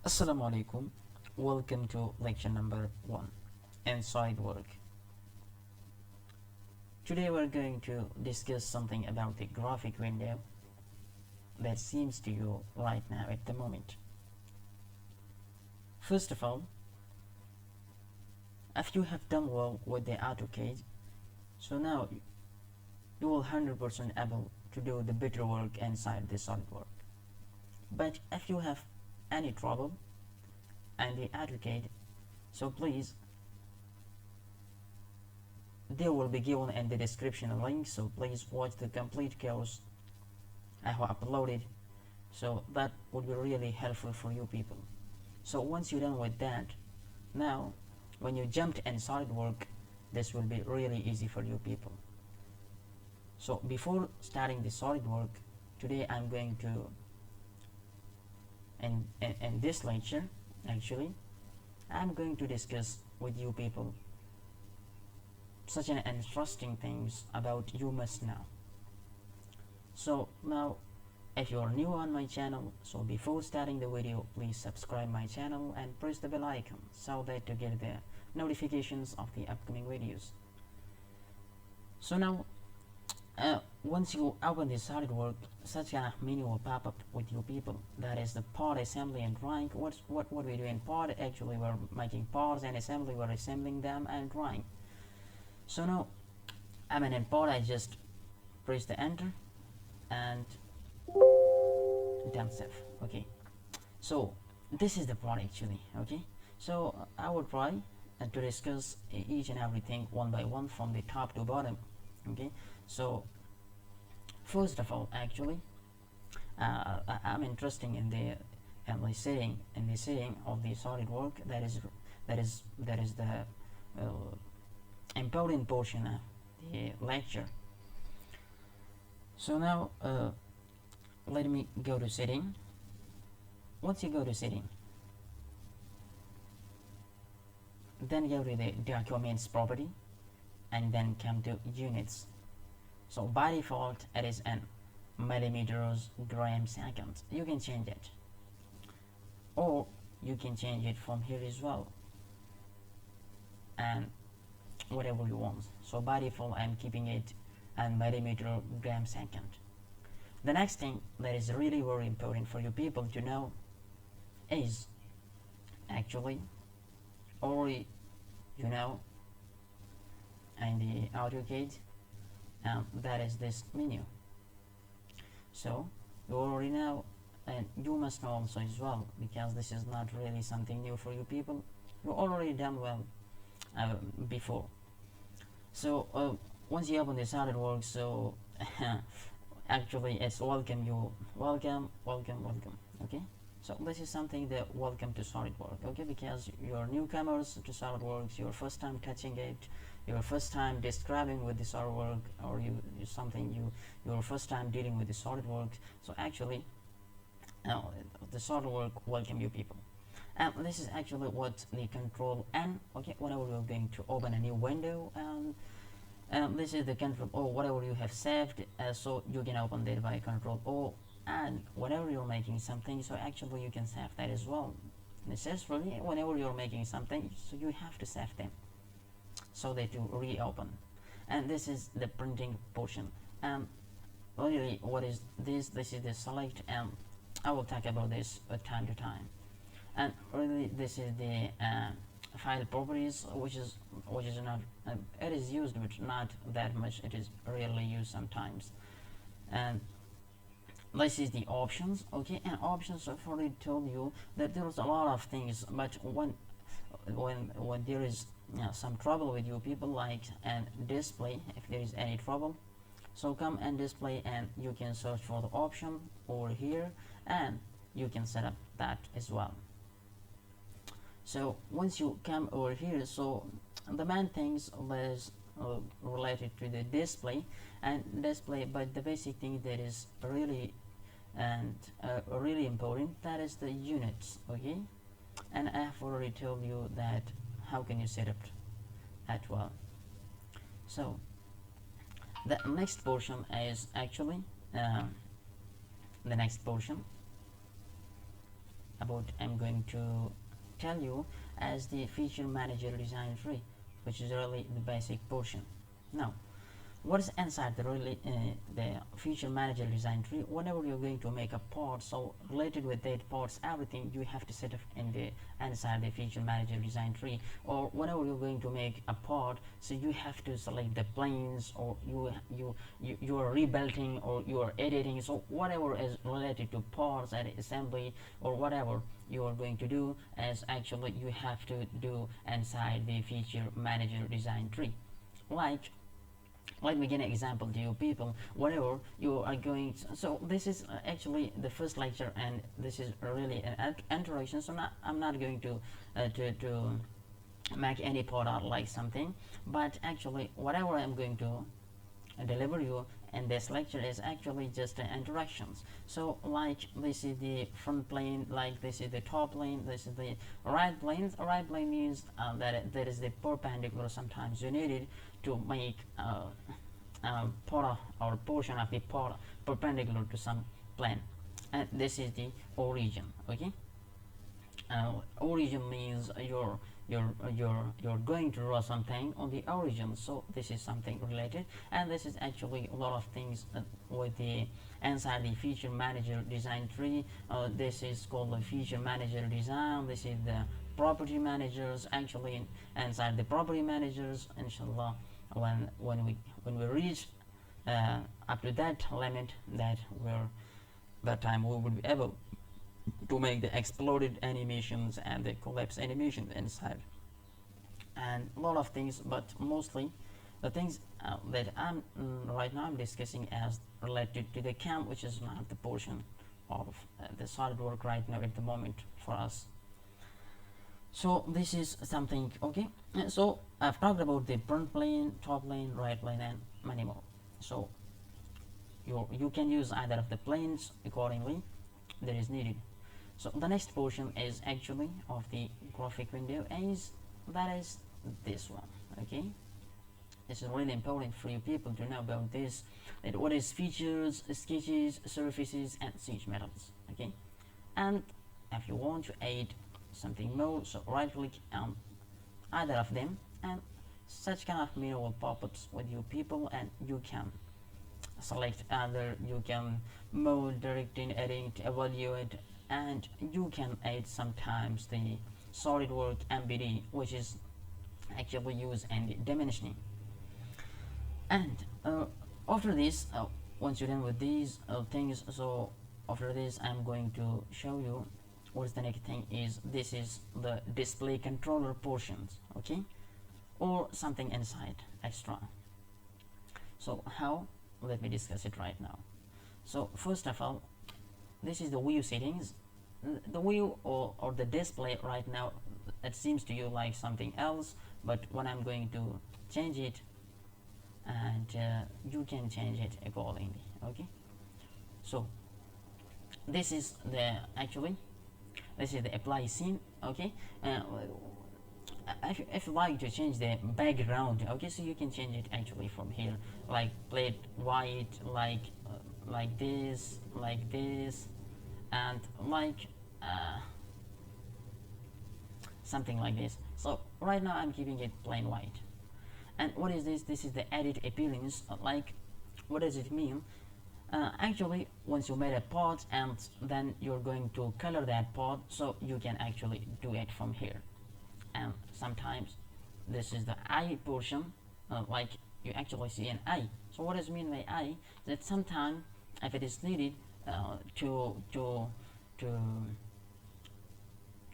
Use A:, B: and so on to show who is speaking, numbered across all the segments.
A: Assalamu alaikum. Welcome to lecture number 1 Inside Work. Today we're going to discuss something about the graphic window that seems to you right now at the moment. First of all, if you have done well with the AutoCAD, so now you will 100% able to do the better work inside the SolidWorks. But if you have any trouble and the AutoCAD, so please, there will be given in the description a link, so please watch the complete course I have uploaded, so that would be really helpful for you people. So once you're done with that, now when you jumped in SolidWorks, this will be really easy for you people. So before starting the SolidWorks, today I'm going to in this lecture actually I'm going to discuss with you people such an interesting things about you must know. So now if you are new on my channel, so before starting the video, please subscribe my channel and press the bell icon so that to get the notifications of the upcoming videos. So now once you open the SolidWorks, such a menu will pop up with you people. That is the part assembly and drawing. What we do in part, actually we're making parts, and assembly we're assembling them and drawing. So now in part, I just press the enter and done save. Okay, so this is the part actually. Okay, so I will try to discuss each and everything one by one from the top to bottom. Okay, so first of all, actually I'm interested in the setting of the SolidWorks. That is the important portion of the lecture. So now let me go to setting. Once you go to setting, then go to the documents property and then come to units. So by default it is in millimeters, gram, seconds. You can change it, or you can change it from here as well, and whatever you want. So by default I'm keeping it in millimeter, gram, second. The next thing that is really very important for you people to know is actually, or you know, and the AutoCAD, that is this menu. So you already know, and you must know also as well, because this is not really something new for you people. You already done well before. So once you open the SolidWorks, so actually it's welcome. Okay, so this is something that welcome to SolidWorks. Okay, because you're newcomers to SolidWorks, your first time touching it, your first time describing with the SolidWorks, or your first time dealing with the SolidWorks. So actually the SolidWorks welcome you people. And this is actually what the control N. Okay, whenever you're going to open a new window, and this is the control O, whatever you have saved, so you can open that by control O. And whenever you're making something, so actually you can save that as well. Necessarily, whenever you're making something, so you have to save them so that you reopen. And this is the printing portion. And really, what is this? This is the select, and I will talk about this time to time. And really, this is the file properties, which is not it is used, but not that much. It is rarely used sometimes. And this is the options. Okay, and options, I've already told you that there's a lot of things, but when there is some trouble with you people, like and display, if there is any trouble, so come and display, and you can search for the option over here, and you can set up that as well. So once you come over here, so the main things was related to the display and display, but the basic thing that is really and really important, that is the units. Okay, and I have already told you that how can you set up that well. So the next portion is actually the next portion I'm going to tell you as the feature manager design tree, which is really the basic portion. Now, what is inside the feature manager design tree? Whenever you're going to make a part, so related with that parts, everything you have to set up in the inside the feature manager design tree. Or whenever you're going to make a part, so you have to select the planes, or you are rebuilding, or you are editing. So whatever is related to parts and assembly, or whatever you are going to do, as actually you have to do inside the feature manager design tree. Like, let me give an example to you people. Whatever you are going so this is actually the first lecture, and this is really an introduction, so I'm not going to make any part out like something, but actually whatever I'm going to deliver you in this lecture is actually just introductions. So like, this is the front plane, like this is the top plane, this is the right plane. Right plane means that there is the perpendicular. Sometimes you need it to make part or portion of the part perpendicular to some plane, and this is the origin. Okay, origin means you're going to draw something on the origin, so this is something related, and this is actually a lot of things with the inside the feature manager design tree. This is called the feature manager design. This is the property managers. Actually, inside the property managers, inshallah, when we reach up to that limit, that time we will be able to make the exploded animations and the collapse animations inside, and a lot of things, but mostly the things that I'm right now I'm discussing as related to the CAM, which is not the portion of the SolidWorks right now at the moment for us. So this is something. Okay, so I've talked about the front plane, top plane, right plane, and many more. So you can use either of the planes accordingly that is needed. So the next portion is actually of the graphic window, that is this one. Okay, this is really important for you people to know about this, that what is features, sketches, surfaces, and siege metals. Okay, and if you want to add something more, so right click on either of them, and such kind of menu will pop ups with you people, and you can select either, you can mode, directing, edit, evaluate, and you can add sometimes the SolidWorks MBD, which is actually used in the dimensioning. And after this, once you're done with these things, so after this I'm going to show you what is the next thing is. This is the display controller portions. Okay, or something inside extra. So how? Let me discuss it right now. So first of all, this is the view settings. The view or the display right now, it seems to you like something else, but when I'm going to change it, and you can change it accordingly. Okay, so this is the apply scene. Okay, if you like to change the background, okay, so you can change it actually from here, like plate white, like this, and like something like this. So right now I'm keeping it plain white. And what is this? This is the edit appearance. Like, what does it mean? Actually, once you made a part and then you're going to color that part, so you can actually do it from here. And sometimes this is the eye portion, like you actually see an eye. So what does it mean by eye? That sometimes if it is needed to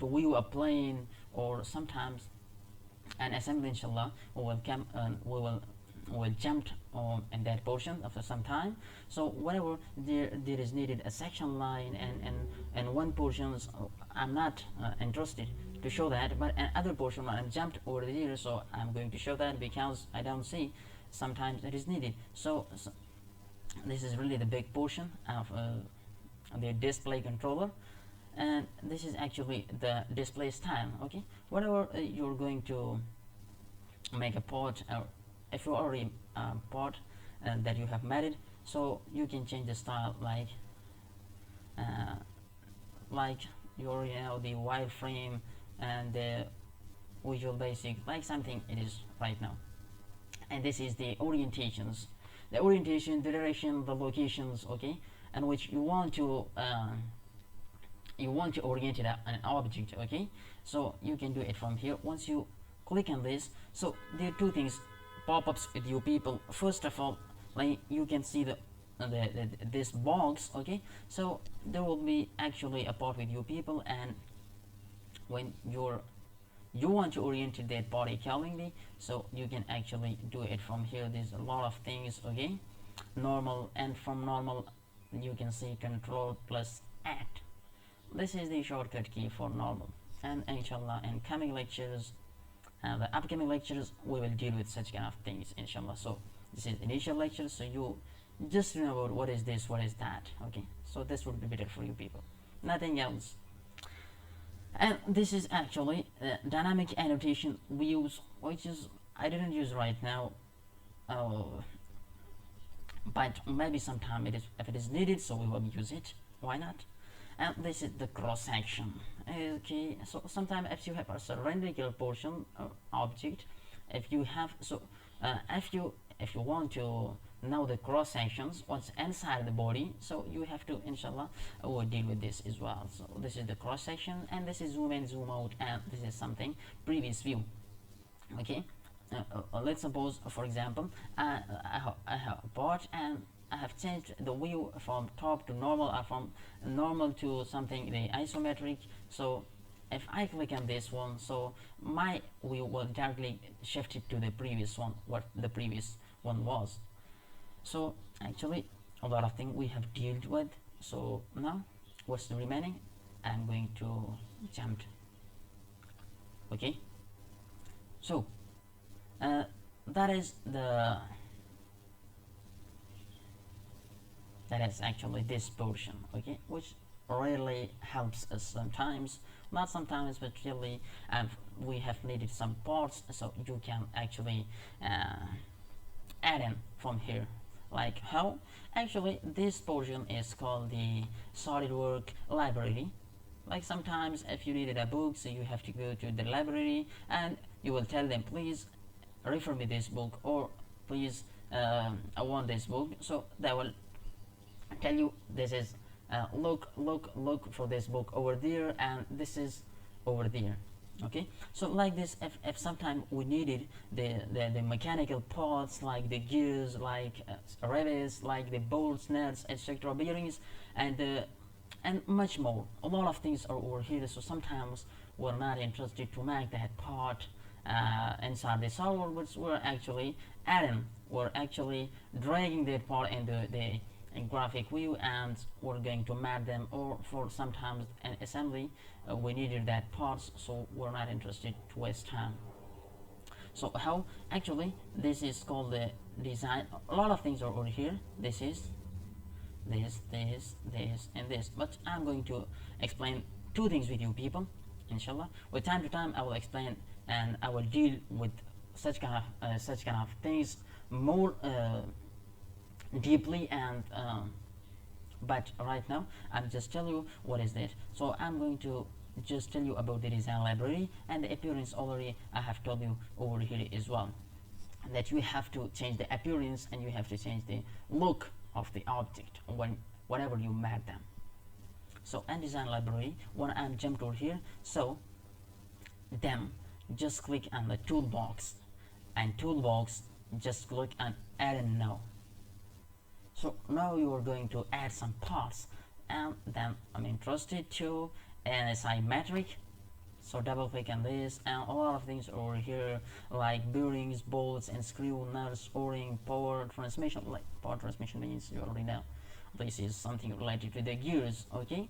A: view a plane, or sometimes an assembly, inshallah, we will come and we will jump on in that portion after some time. So whenever there is needed a section line and one portions, I'm not interested to show that, but another portion when I'm jumped over there, so I'm going to show that because I don't see sometimes it is needed. So this is really the big portion of the display controller, and this is actually the display style. Okay, whenever you're going to make a part, or if you already part that you have made it, so you can change the style like your the wireframe and the Visual Basic, like something it is right now. And this is the orientations, the orientation, the direction, the locations, okay, and which you want to orient it an object, okay. So you can do it from here. Once you click on this, so there are two things pop-ups with you people. First of all, like you can see this box, okay. So there will be actually a part with you people, and when you want to orient that part accordingly, so you can actually do it from here. There's a lot of things, okay. Normal, and from normal you can see Control plus Add. This is the shortcut key for normal. And inshallah in coming lectures, the upcoming lectures, we will deal with such kind of things, inshallah. So this is initial lecture, so you just remember what is this, what is that, okay. So this would be better for you people, nothing else. And this is actually dynamic annotation we use, which is I didn't use right now, but maybe sometime it is, if it is needed, so we will use it, why not. And this is the cross section, okay. So sometimes if you have a cylindrical portion object, if you have, so if you want to know the cross sections what's inside the body, so you have to, inshallah, we'll deal with this as well. So this is the cross section, and this is zoom in, zoom out, and this is something previous view, okay. Let's suppose, for example, I have a part, and I have changed the view from top to normal, or from normal to something the isometric. So if I click on this one, so my view will directly shift it to the previous one, what the previous one was. So actually a lot of things we have dealt with. So now what's the remaining? I'm going to jump, okay. So that is actually this portion, okay, which really helps us sometimes, not sometimes, but really we have needed some parts, so you can actually add in from here. Like how? Actually this portion is called the SolidWorks library. Like sometimes if you needed a book, so you have to go to the library and you will tell them, please refer me this book, or please I want this book. So they will tell you this is look for this book over there, and this is over there, okay. So like this, if sometime we needed the mechanical parts, like the gears, like rivets, like the bolts, nuts, etc., bearings, and much more, a lot of things are over here. So sometimes we're not interested to make that part inside the SolidWorks, but we're actually adding, we're actually dragging that part into the graphic view, and we're going to map them, or for sometimes an assembly we needed that parts, so we're not interested to waste time. So how? Actually this is called the design. A lot of things are over here. This is this, and this, but I'm going to explain two things with you people, inshallah. With time to time I will explain, and I will deal with such kind of things more deeply, and but right now I'm just tell you what is that. So I'm going to just tell you about the design library, and the appearance already I have told you over here as well, that you have to change the appearance and you have to change the look of the object whenever you map them. So in design library, when I'm jumped over here, so then just click on the toolbox, and toolbox just click on add in now. So now you are going to add some parts, and then I'm interested to an isometric, so double click on this, and a lot of things over here like bearings, bolts, and screw, nuts, o-ring, power transmission. Like power transmission means you already know this is something related to the gears, okay,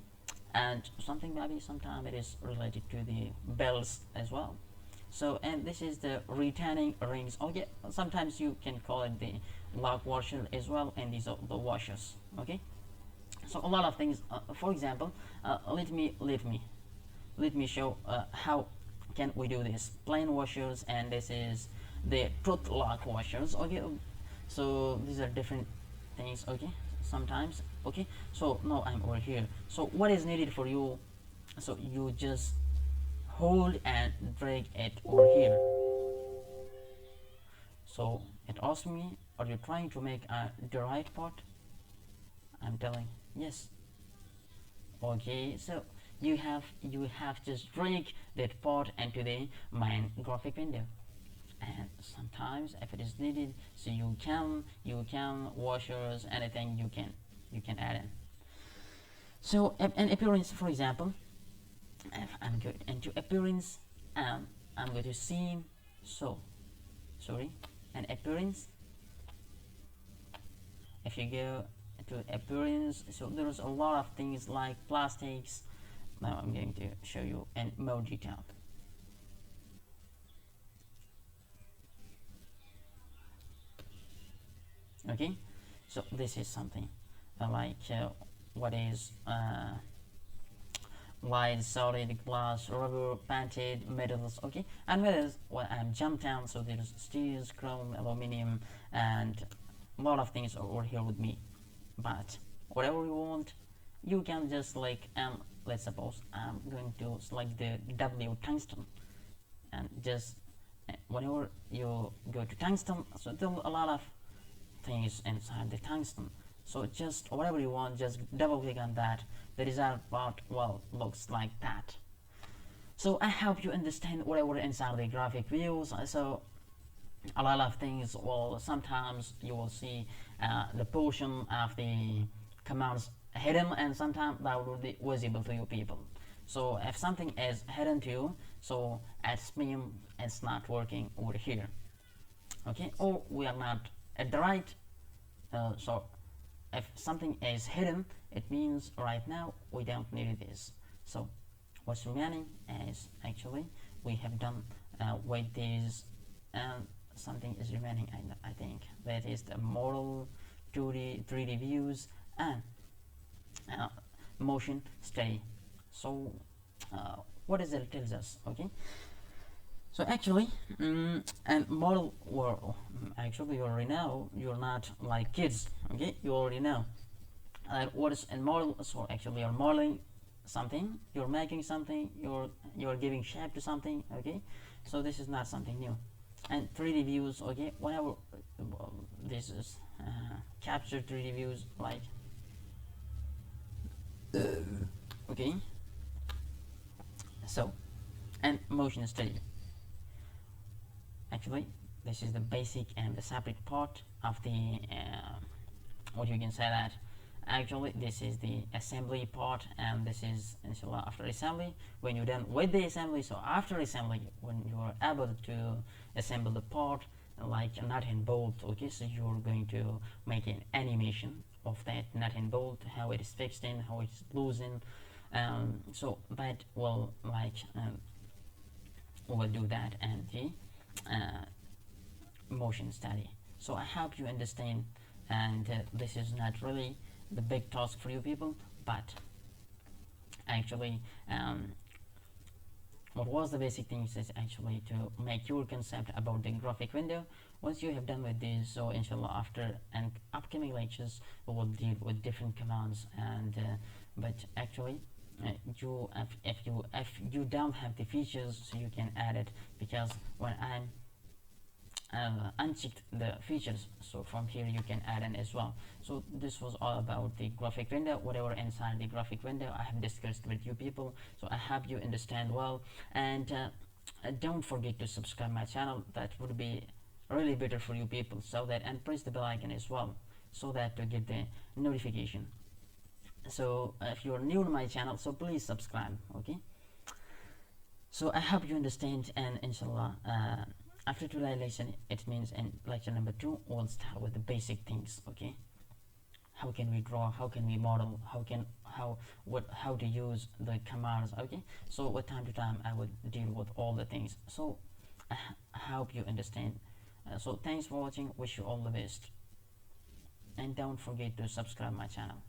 A: and something maybe sometime it is related to the belts as well. So, and this is the retaining rings, okay, sometimes you can call it the lock washer as well, and these are the washers, okay. So a lot of things, for example, let me show how can we do this. Plain washers, and this is the truth lock washers, okay. So these are different things, okay, sometimes, okay. So now I'm over here. So what is needed for you So you just hold and drag it over here. So it asks me, are you trying to make the right part? I'm telling yes. Okay, so you have just drag that part into the main graphic window. And sometimes if it is needed, so you can washers, anything you can add in. So an appearance, for example, if I'm going into appearance, I'm going to see, so sorry, an appearance. If you go to appearance, so there's a lot of things like plastics. Now I'm going to show you in more detail. Okay, so this is something like what is wide, solid, glass, rubber, painted, metals. Okay, and metals, well, jump down, so there's steel, chrome, aluminum, and a lot of things are over here with me. But whatever you want, you can just like let's suppose I'm going to select the W, tungsten, and just whenever you go to tungsten, so there are a lot of things inside the tungsten. So just whatever you want, just double click on that. The result part, well, looks like that. So I hope you understand whatever inside the graphic views. So a lot of things, well, sometimes you will see the portion of the commands hidden, and sometimes that will be visible to you people. So if something is hidden to you, so it's not working over here. Okay, or we are not at the right. So if something is hidden, it means right now we don't need this. So what's remaining is actually we have done with these, and something is remaining. I think that is the model, 2D, 3D views, and motion study. So what is it tells us? Okay, so actually and model, well, actually you already know, you're not like kids. Okay, you already know what is a model. So actually you're modeling something, you're making something, you're giving shape to something. Okay, so this is not something new. And 3D views, okay, whenever this is capture 3D views, like okay, so and motion study. Actually this is the basic and the separate part of the what you can say that actually this is the assembly part, and this is inshallah after assembly, when you're done with the assembly. So after assembly, when you are able to assemble the part like a nut and bolt, okay, so you're going to make an animation of that nut and bolt, how it is fixed in, how it's loosened. So that will like we'll do that and the motion study. So I hope you understand, and this is not really the big task for you people, but actually what was the basic things is actually to make your concept about the graphic window. Once you have done with this, so inshallah after and upcoming lectures we will deal with different commands, and but actually if you don't have the features, so you can add it, because when I'm unchecked the features, so from here you can add in as well. So this was all about the graphic window. Whatever inside the graphic window I have discussed with you people, so I hope you understand well, and don't forget to subscribe my channel. That would be really better for you people, so that, and press the bell icon as well, so that to get the notification. So if you're new to my channel, so please subscribe. Okay, so I hope you understand, and inshallah after today's lesson, it means in lecture number 2 we'll start with the basic things. Okay, how can we draw, how can we model, how to use the commands. Okay, so with time to time I will deal with all the things. So I hope you understand. So thanks for watching, wish you all the best, and don't forget to subscribe my channel.